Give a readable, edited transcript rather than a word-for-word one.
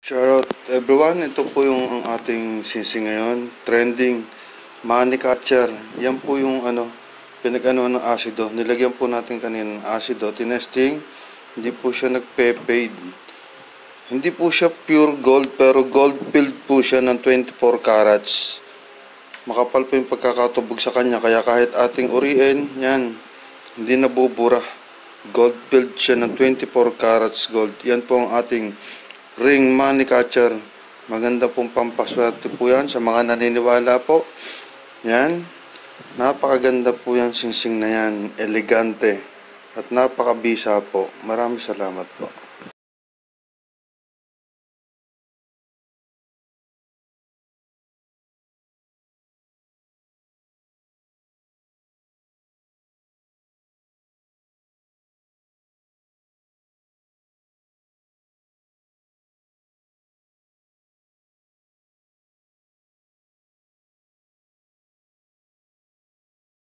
Shoutout everyone, ito po yung ang ating sinsing ngayon, trending money catcher. Yan po yung pinag-ano ng asido. Nilagyan po natin kanina ng asido, tinesting, hindi po siya nagpe-fade. Hindi po siya pure gold pero gold filled po siya ng 24 carats. Makapal po yung pagkakatubog sa kanya kaya kahit ating uriin, yan, hindi nabubura. Gold filled siya ng 24 carats gold. Yan po ang ating ring money catcher. Maganda pong pampaswerte po yan sa mga naniniwala po. Yan. Napakaganda po yan singsing na yan. Elegante. At napakabisa po. Maraming salamat po.